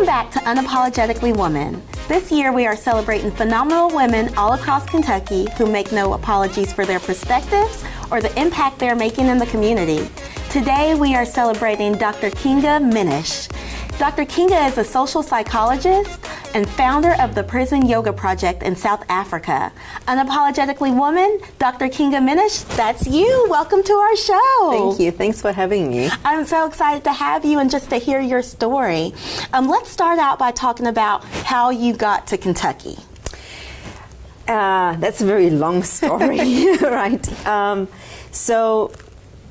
Welcome back to Unapologetically Woman. This year we are celebrating phenomenal women all across Kentucky who make no apologies for their perspectives or the impact they're making in the community. Today we are celebrating Dr. Kinga Mnich. Dr. Kinga is a social psychologist and founder of the Prison Yoga Project in South Africa. Unapologetically Woman, Dr. Kinga Mnich, that's you. Welcome to our show. Thank you. Thanks for having me. I'm so excited to have you and just to hear your story. Let's start out by talking about how you got to Kentucky. That's a very long story, right? So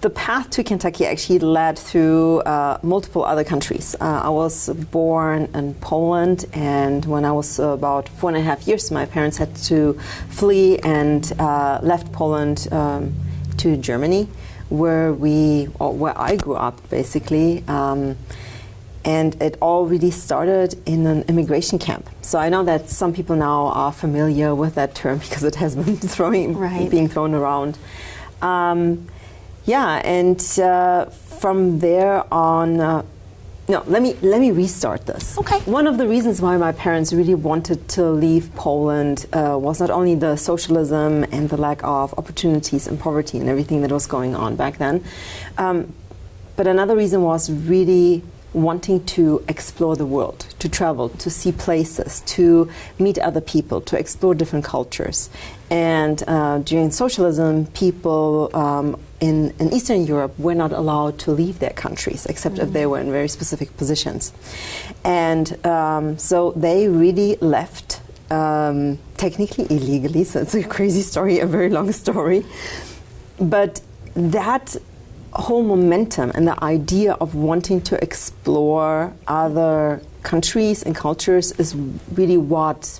the path to Kentucky actually led through multiple other countries. I was born in Poland, and when I was about 4.5 years, my parents had to flee and left Poland to Germany, where I grew up, basically. And it all really started in an immigration camp. So I know that some people now are familiar with that term because it has been being thrown around. Yeah, and from there on, let me restart this. Okay. One of the reasons why my parents really wanted to leave Poland was not only the socialism and the lack of opportunities and poverty and everything that was going on back then, but another reason was really wanting to explore the world, to travel, to see places, to meet other people, to explore different cultures. And during socialism, people in Eastern Europe were not allowed to leave their countries, except if they were in very specific positions. And so they really left, technically illegally, so it's a crazy story, a very long story. But that whole momentum and the idea of wanting to explore other countries and cultures is really what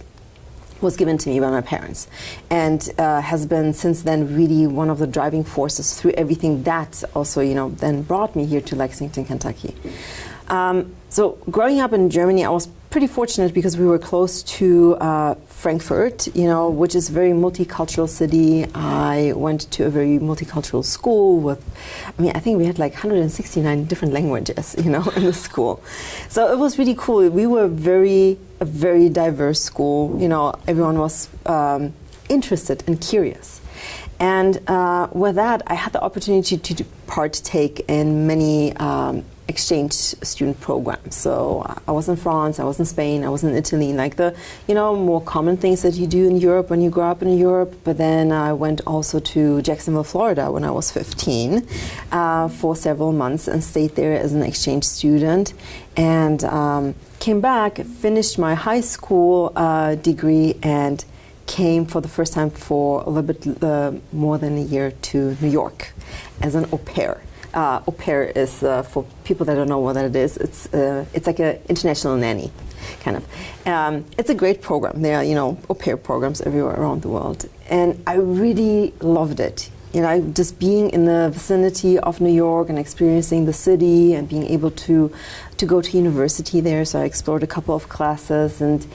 was given to me by my parents, and has been since then really one of the driving forces through everything that also, then brought me here to Lexington, Kentucky. So growing up in Germany, I was pretty fortunate because we were close to Frankfurt, which is a very multicultural city. I went to a very multicultural school with, I think we had like 169 different languages, in the school. So it was really cool. We were a very diverse school. Everyone was interested and curious. And with that, I had the opportunity to partake in many exchange student programs. So I was in France, I was in Spain, I was in Italy, like the more common things that you do in Europe when you grow up in Europe. But then I went also to Jacksonville, Florida when I was 15 for several months and stayed there as an exchange student, and came back, finished my high school degree, and came for the first time for a little bit more than a year to New York as an au pair. Au pair is, for people that don't know what that is, it's like an international nanny, kind of. It's a great program. There are, au pair programs everywhere around the world. And I really loved it. Just being in the vicinity of New York and experiencing the city and being able to go to university there. So I explored a couple of classes, and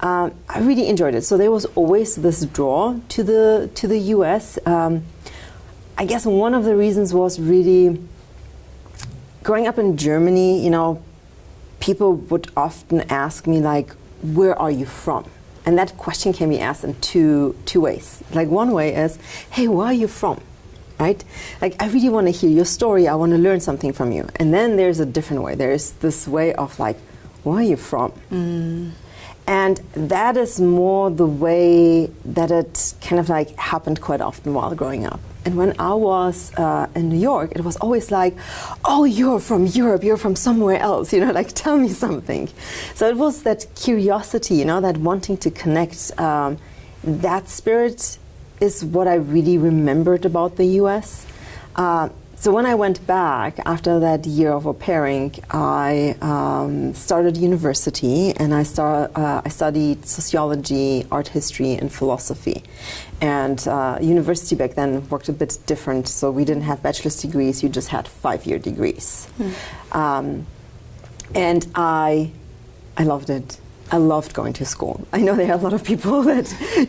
I really enjoyed it. So there was always this draw to the US. I guess one of the reasons was really growing up in Germany, people would often ask me, like, where are you from? And that question can be asked in two ways. Like, one way is, hey, where are you from? Right? Like, I really want to hear your story. I want to learn something from you. And then there's a different way. There's this way of, like, where are you from? And that is more the way that it kind of like happened quite often while growing up. And when I was in New York, it was always like, oh, you're from Europe, you're from somewhere else, like, tell me something. So it was that curiosity, that wanting to connect. That spirit is what I really remembered about the US. So when I went back after that year of au pairing, I started university, and I studied sociology, art history, and philosophy. And university back then worked a bit different, so we didn't have bachelor's degrees, you just had 5-year degrees. And I loved it. I loved going to school. I know there are a lot of people that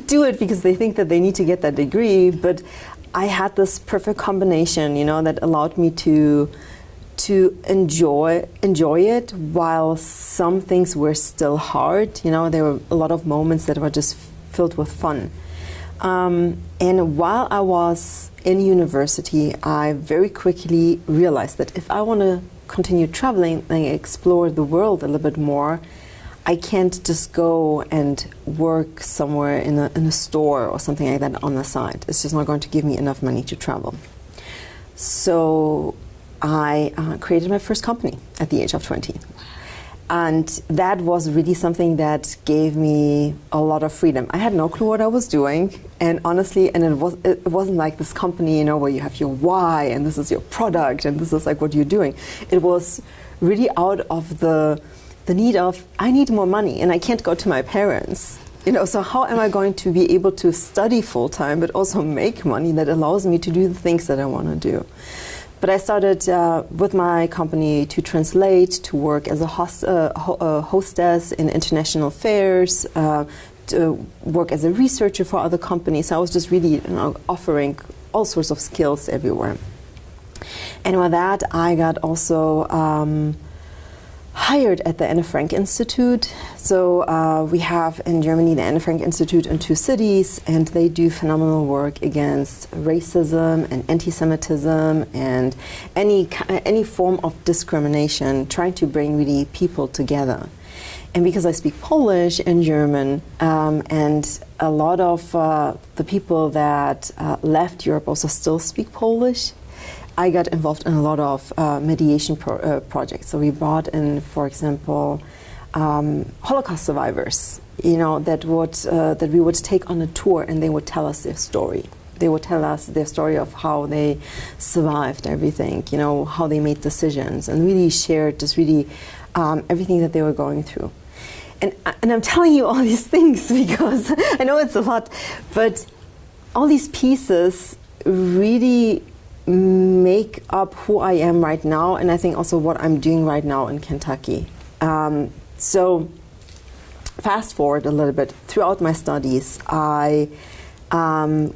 do it because they think that they need to get that degree, but I had this perfect combination, that allowed me to to enjoy it while some things were still hard. You know, there were a lot of moments that were just filled with fun. And while I was in university, I very quickly realized that if I want to continue traveling and explore the world a little bit more, I can't just go and work somewhere in a store or something like that on the side. It's just not going to give me enough money to travel. So I created my first company at the age of 20. And that was really something that gave me a lot of freedom. I had no clue what I was doing, and honestly, and it wasn't like this company, you know, where you have your why and this is your product and this is like what you're doing. It was really out of the need of, I need more money and I can't go to my parents. You know, so how am I going to be able to study full time but also make money that allows me to do the things that I want to do? But I started with my company to translate, to work as a hostess in international fairs, to work as a researcher for other companies. So I was just really, you know, offering all sorts of skills everywhere. And with that, I got also hired at the Anne Frank Institute. So we have in Germany the Anne Frank Institute in 2 cities, and they do phenomenal work against racism and anti-Semitism and any form of discrimination, trying to bring really people together. And because I speak Polish and German, and a lot of the people that left Europe also still speak Polish, I got involved in a lot of mediation projects. So we brought in, for example, Holocaust survivors, you know, that we would take on a tour and they would tell us their story. They would tell us their story of how they survived everything, you know, how they made decisions, and really shared just really everything that they were going through. And I'm telling you all these things because I know it's a lot, but all these pieces really make up who I am right now, and I think also what I'm doing right now in Kentucky. So fast forward a little bit. Throughout my studies, I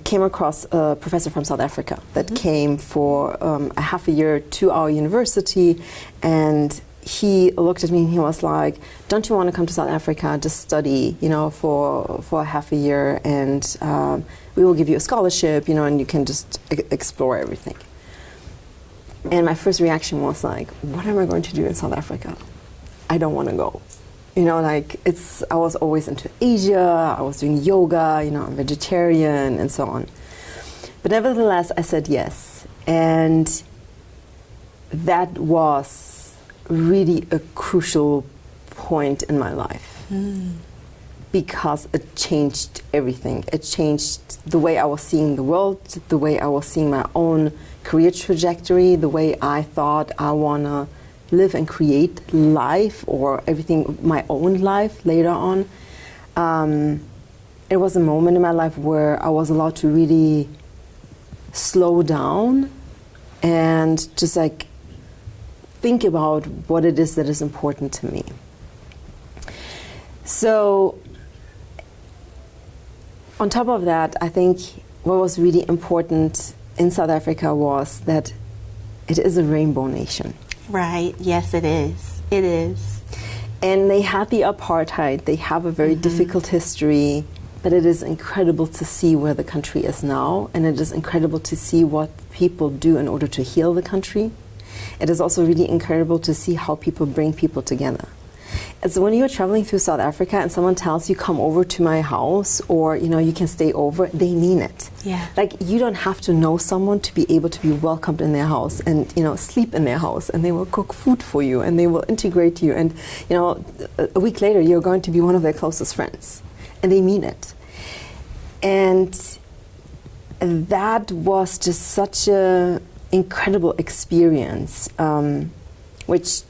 came across a professor from South Africa that came for a half a year to our university, and he looked at me and he was like, "Don't you want to come to South Africa, just study, you know, for a half a year, and we will give you a scholarship, you know, and you can just explore everything." And my first reaction was like, "What am I going to do in South Africa? I don't want to go." You know, like I was always into Asia, I was doing yoga, you know, I'm vegetarian and so on. But nevertheless, I said yes. And that was really a crucial point in my life because it changed everything. It changed the way I was seeing the world, the way I was seeing my own career trajectory, the way I thought I want to live and create life, or everything, my own life later on. It was a moment in my life where I was allowed to really slow down and just like think about what it is that is important to me. So on top of that, I think what was really important in South Africa was that it is a rainbow nation. Right, yes it is. It is. And they had the apartheid, they have a very difficult history, but it is incredible to see where the country is now, and it is incredible to see what people do in order to heal the country. It is also really incredible to see how people bring people together. And so when you're traveling through South Africa and someone tells you, "Come over to my house," or, you know, "You can stay over," they mean it. Yeah. Like, you don't have to know someone to be able to be welcomed in their house and, you know, sleep in their house, and they will cook food for you and they will integrate you, and, you know, a week later you're going to be one of their closest friends, and they mean it. And that was just such a incredible experience, which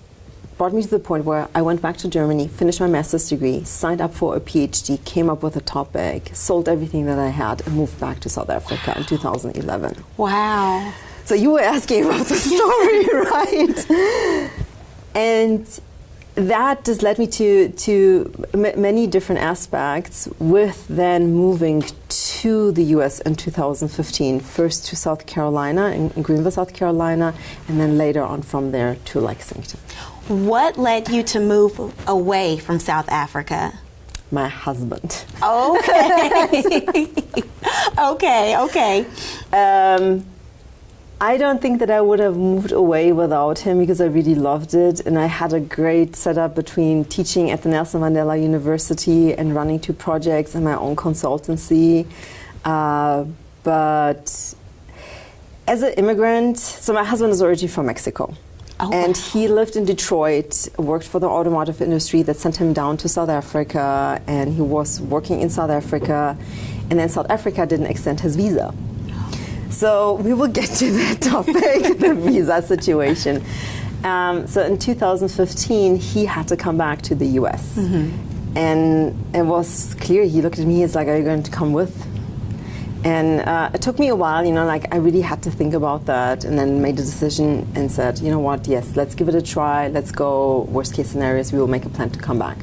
brought me to the point where I went back to Germany, finished my master's degree, signed up for a PhD, came up with a topic, sold everything that I had, and moved back to South Africa in 2011. Wow. So you were asking about the story, right? And that just led me to many different aspects, with then moving to the US in 2015, first to South Carolina, in Greenville, South Carolina, and then later on from there to Lexington. What led you to move away from South Africa? My husband. Okay. Okay. I don't think that I would have moved away without him, because I really loved it, and I had a great setup between teaching at the Nelson Mandela University and running 2 projects and my own consultancy. But as an immigrant, so my husband is originally from Mexico. Oh, and wow. he lived in Detroit, worked for the automotive industry that sent him down to South Africa, and he was working in South Africa, and then South Africa didn't extend his visa. So we will get to that topic, the visa situation. So in 2015, he had to come back to the US. Mm-hmm. And it was clear, he looked at me, he's like, are you going to come with? And it took me a while, I really had to think about that, and then made a decision and said, you know what, yes, let's give it a try, let's go. Worst case scenarios, we will make a plan to come back.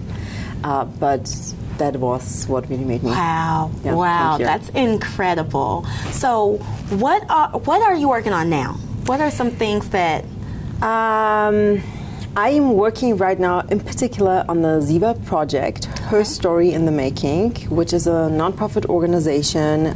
But that was what really made me. Wow, that's incredible. So what are you working on now? What are some things that... I am working right now, in particular, on the Ziva project, Her Story in the Making, which is a nonprofit organization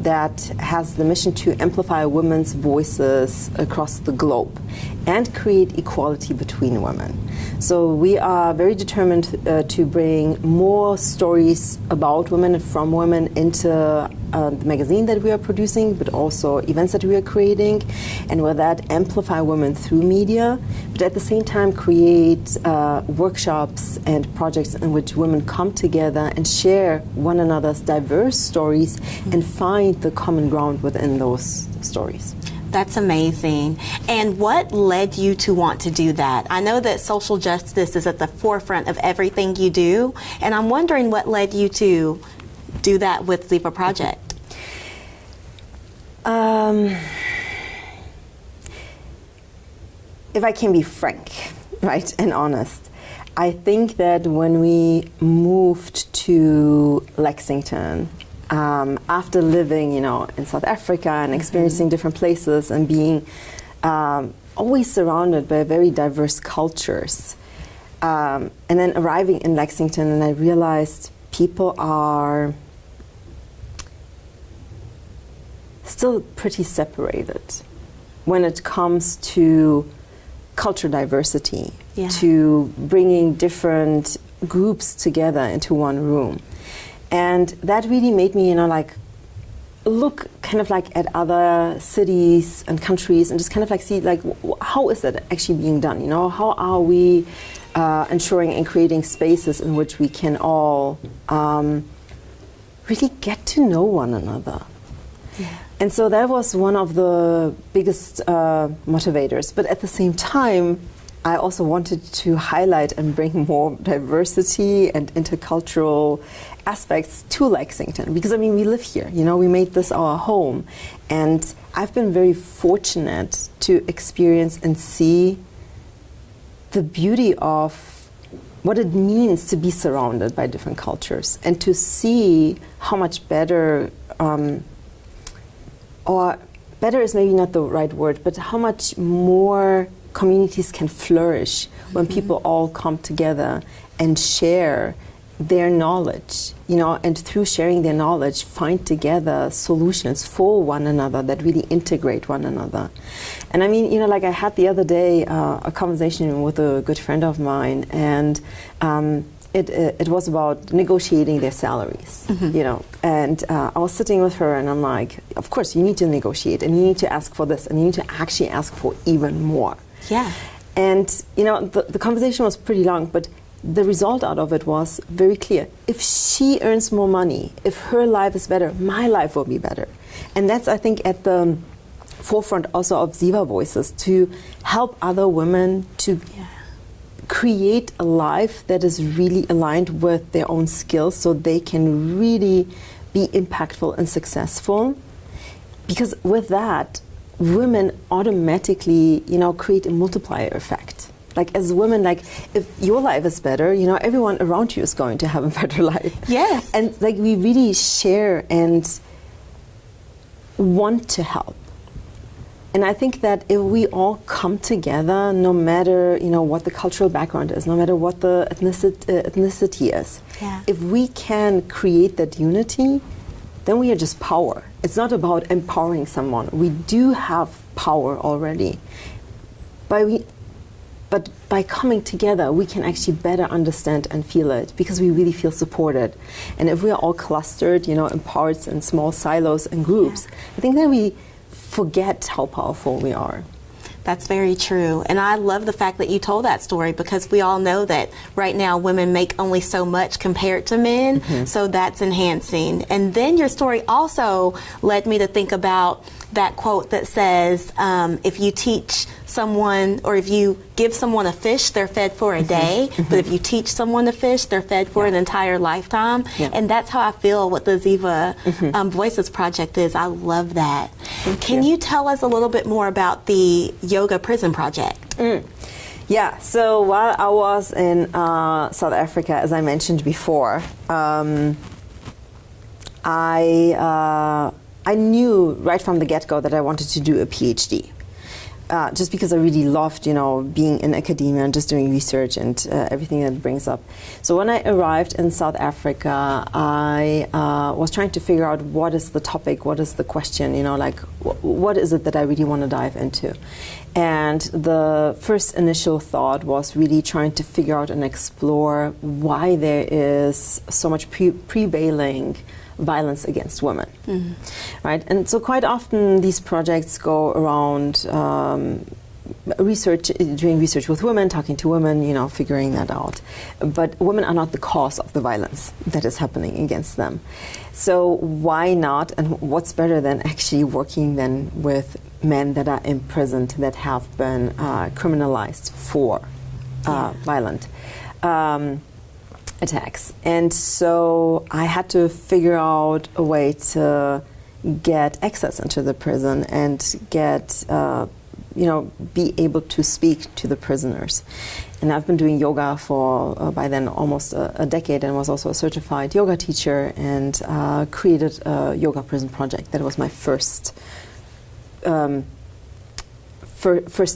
that has the mission to amplify women's voices across the globe and create equality between women. So we are very determined to bring more stories about women and from women into the magazine that we are producing, but also events that we are creating, and with that amplify women through media, but at the same time create workshops and projects in which women come together and share one another's diverse stories and find the common ground within those stories. That's amazing. And what led you to want to do that? I know that social justice is at the forefront of everything you do, and I'm wondering what led you to do that with Ziva Project. If I can be frank, right, and honest, I think that when we moved to Lexington, after living, in South Africa and experiencing different places and being always surrounded by very diverse cultures, and then arriving in Lexington, and I realized people are still pretty separated when it comes to culture diversity, to bringing different groups together into one room. And that really made me, look kind of at other cities and countries and just kind of see how is that actually being done? How are we ensuring and creating spaces in which we can all really get to know one another? Yeah. And so that was one of the biggest motivators. But at the same time, I also wanted to highlight and bring more diversity and intercultural aspects to Lexington, because we live here, we made this our home, and I've been very fortunate to experience and see the beauty of what it means to be surrounded by different cultures, and to see how much better, or better is maybe not the right word, but how much more communities can flourish when people all come together and share their knowledge, and through sharing their knowledge, find together solutions for one another that really integrate one another. And I had the other day a conversation with a good friend of mine, and it was about negotiating their salaries, and I was sitting with her, and I'm like, of course, you need to negotiate, and you need to ask for this, and you need to actually ask for even more. Yeah. And, the conversation was pretty long, but the result out of it was very clear. If she earns more money, if her life is better, my life will be better. And that's, I think, at the forefront also of Ziva Voices, to help other women to create a life that is really aligned with their own skills, so they can really be impactful and successful. Because with that, women automatically, create a multiplier effect. Like as women, like if your life is better, you know, everyone around you is going to have a better life. Yes. And like we really share and want to help. And I think that if we all come together, no matter, you know, what the cultural background is, no matter what the ethnicity is, if we can create that unity, then we are just power. It's not about empowering someone. We do have power already. But by coming together, we can actually better understand and feel it because we really feel supported. And if we are all clustered, you know, in parts and small silos and groups, I think then we forget how powerful we are. That's very true. And I love the fact that you told that story because we all know that right now women make only so much compared to men. So that's enhancing. And then your story also led me to think about that quote that says, if you teach someone or if you give someone a fish, they're fed for a day. But if you teach someone to fish, they're fed for an entire lifetime. And that's how I feel what the Ziva Voices Project is. I love that. Can you tell us a little bit more about the Yoga Prison Project? Yeah, so while I was in South Africa, as I mentioned before, I knew right from the get-go that I wanted to do a PhD. Just because I really loved, you know, being in academia and just doing research and everything that it brings up. So when I arrived in South Africa, I was trying to figure out what is the topic, what is the question, you know, like what is it that I really want to dive into. And the first initial thought was really trying to figure out and explore why there is so much prevailing violence against women, right? And so quite often these projects go around doing research with women, talking to women, you know, figuring that out. But women are not the cause of the violence that is happening against them. So why not, and what's better than actually working then with men that are imprisoned, that have been criminalized for violent attacks. And so I had to figure out a way to get access into the prison and get, you know, be able to speak to the prisoners. And I've been doing yoga for, by then, almost a decade, and was also a certified yoga teacher, and created a yoga prison project. That was my first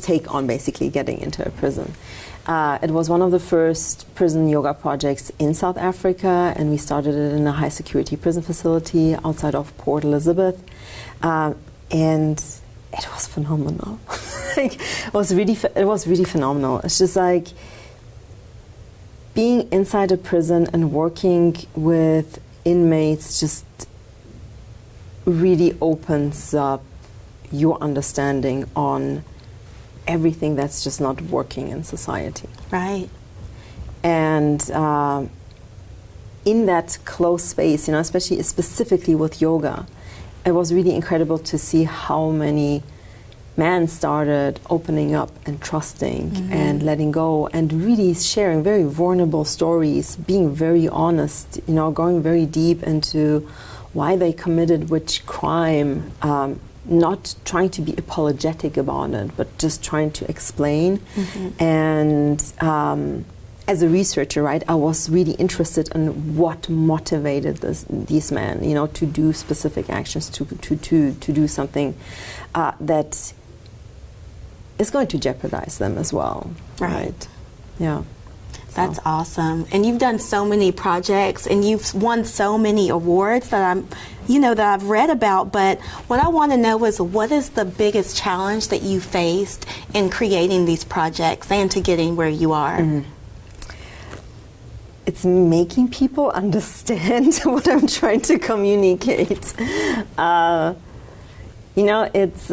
take on basically getting into a prison. It was one of the first prison yoga projects in South Africa, and we started it in a high security prison facility outside of Port Elizabeth, and it was phenomenal. Like, it was really phenomenal. It's just like being inside a prison and working with inmates just really opens up your understanding on everything that's just not working in society. Right. And in that closed space, you know, especially specifically with yoga, it was really incredible to see how many men started opening up and trusting and letting go and really sharing very vulnerable stories, being very honest, you know, going very deep into why they committed which crime, not trying to be apologetic about it, but just trying to explain. And as a researcher, right, I was really interested in what motivated these men, you know, to do specific actions, to do something that is going to jeopardize them as well. Right. Yeah. That's awesome. And you've done so many projects and you've won so many awards that that I've read about. But what I want to know is, what is the biggest challenge that you faced in creating these projects and to getting where you are? It's making people understand what I'm trying to communicate. It's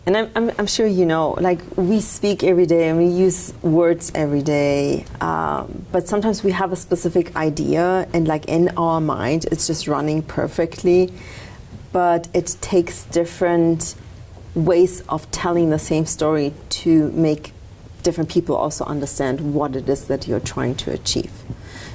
and I'm sure you know, like, we speak every day and we use words every day, but sometimes we have a specific idea and, like, in our mind it's just running perfectly, but it takes different ways of telling the same story to make different people also understand what it is that you're trying to achieve.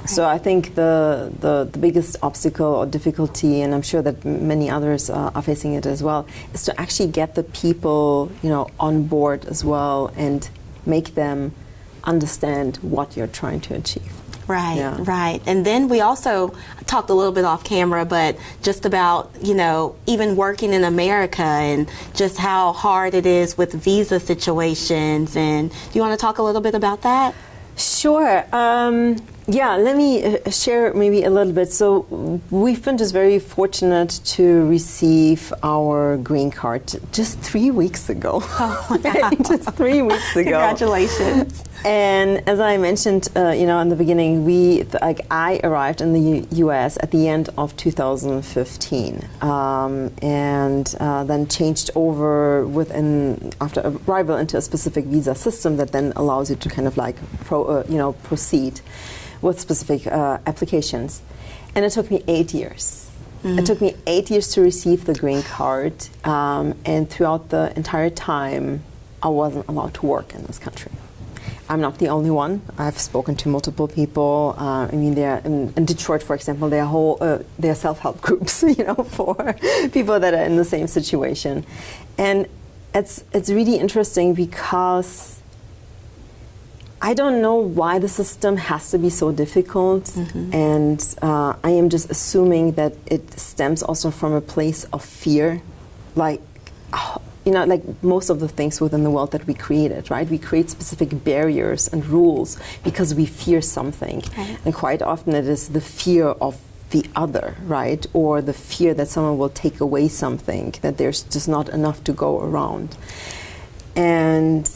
So I think the biggest obstacle or difficulty, and I'm sure that many others are facing it as well, is to actually get the people, on board as well and make them understand what you're trying to achieve. Right, Yeah. right. And then we also talked a little bit off camera, but just about, even working in America and just how hard it is with visa situations. And do you want to talk a little bit about that? Sure. Yeah, let me share maybe a little bit. So we've been just very fortunate to receive our green card just 3 weeks ago. Oh, wow. Just 3 weeks ago. Congratulations. And as I mentioned, in the beginning, I arrived in the U.S. at the end of 2015, and then changed over after arrival into a specific visa system that then allows you to kind of proceed with specific applications. And it took me 8 years. Mm-hmm. It took me 8 years to receive the green card, and throughout the entire time, I wasn't allowed to work in this country. I'm not the only one. I've spoken to multiple people. There in Detroit, for example, there are self-help groups, for people that are in the same situation, and it's really interesting because I don't know why the system has to be so difficult, mm-hmm. and I am just assuming that it stems also from a place of fear, like most of the things within the world that we created, right? We create specific barriers and rules because we fear something. Right. And quite often it is the fear of the other, right? Or the fear that someone will take away something, that there's just not enough to go around. And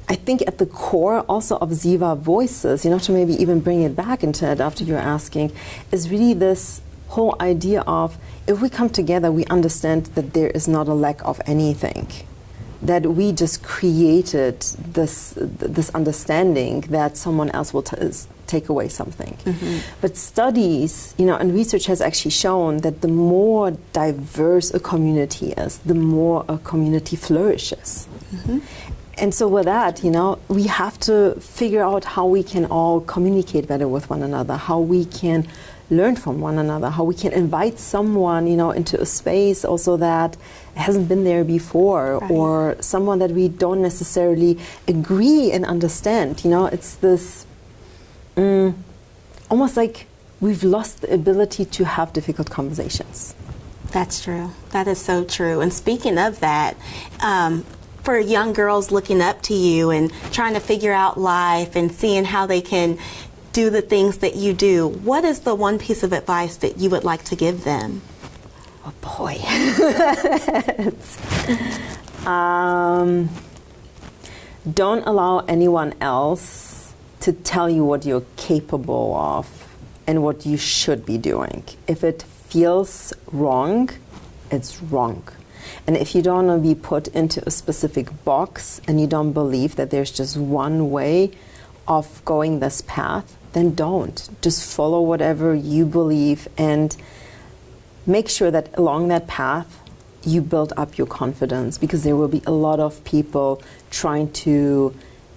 I think at the core also of Ziva Voices, to maybe even bring it back into it after you're asking, is really this whole idea of, if we come together, we understand that there is not a lack of anything, that we just created this understanding that someone else will take away something. Mm-hmm. But studies, and research has actually shown that the more diverse a community is, the more a community flourishes. Mm-hmm. And so with that, we have to figure out how we can all communicate better with one another, how we can learn from one another, how we can invite someone, into a space also that hasn't been there before, right. Or someone that we don't necessarily agree and understand. It's this almost like we've lost the ability to have difficult conversations. That's true. That is so true. And speaking of that, for young girls looking up to you and trying to figure out life and seeing how they can do the things that you do, what is the one piece of advice that you would like to give them? Oh boy. Don't allow anyone else to tell you what you're capable of and what you should be doing. If it feels wrong, it's wrong. And if you don't want to be put into a specific box and you don't believe that there's just one way of going this path, then don't. Just follow whatever you believe and make sure that along that path you build up your confidence, because there will be a lot of people trying to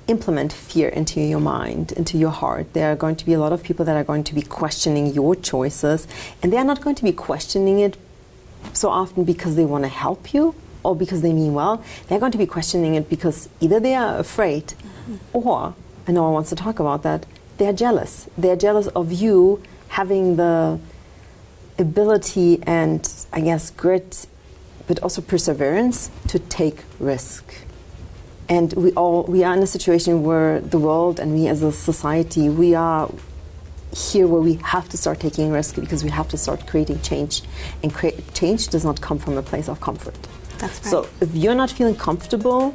implement fear into your mind, into your heart. There are going to be a lot of people that are going to be questioning your choices, and they are not going to be questioning it so often because they want to help you or because they mean well. They're going to be questioning it because either they are afraid, mm-hmm. or, and no one wants to talk about that, they're jealous. They're jealous of you having the ability and, I guess, grit, but also perseverance to take risk. And we are in a situation where the world and we as a society, we are here where we have to start taking risk because we have to start creating change. And change does not come from a place of comfort. That's right. So if you're not feeling comfortable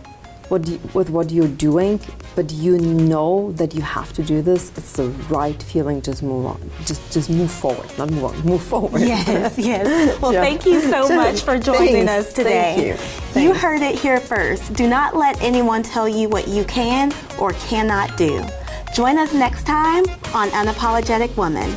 with what you're doing, but you know that you have to do this, it's the right feeling. Just move on. Just move forward. Not move on. Move forward. Yes, yes. Well, thank you so much for joining us today. Thank you. You heard it here first. Do not let anyone tell you what you can or cannot do. Join us next time on Unapologetic Woman.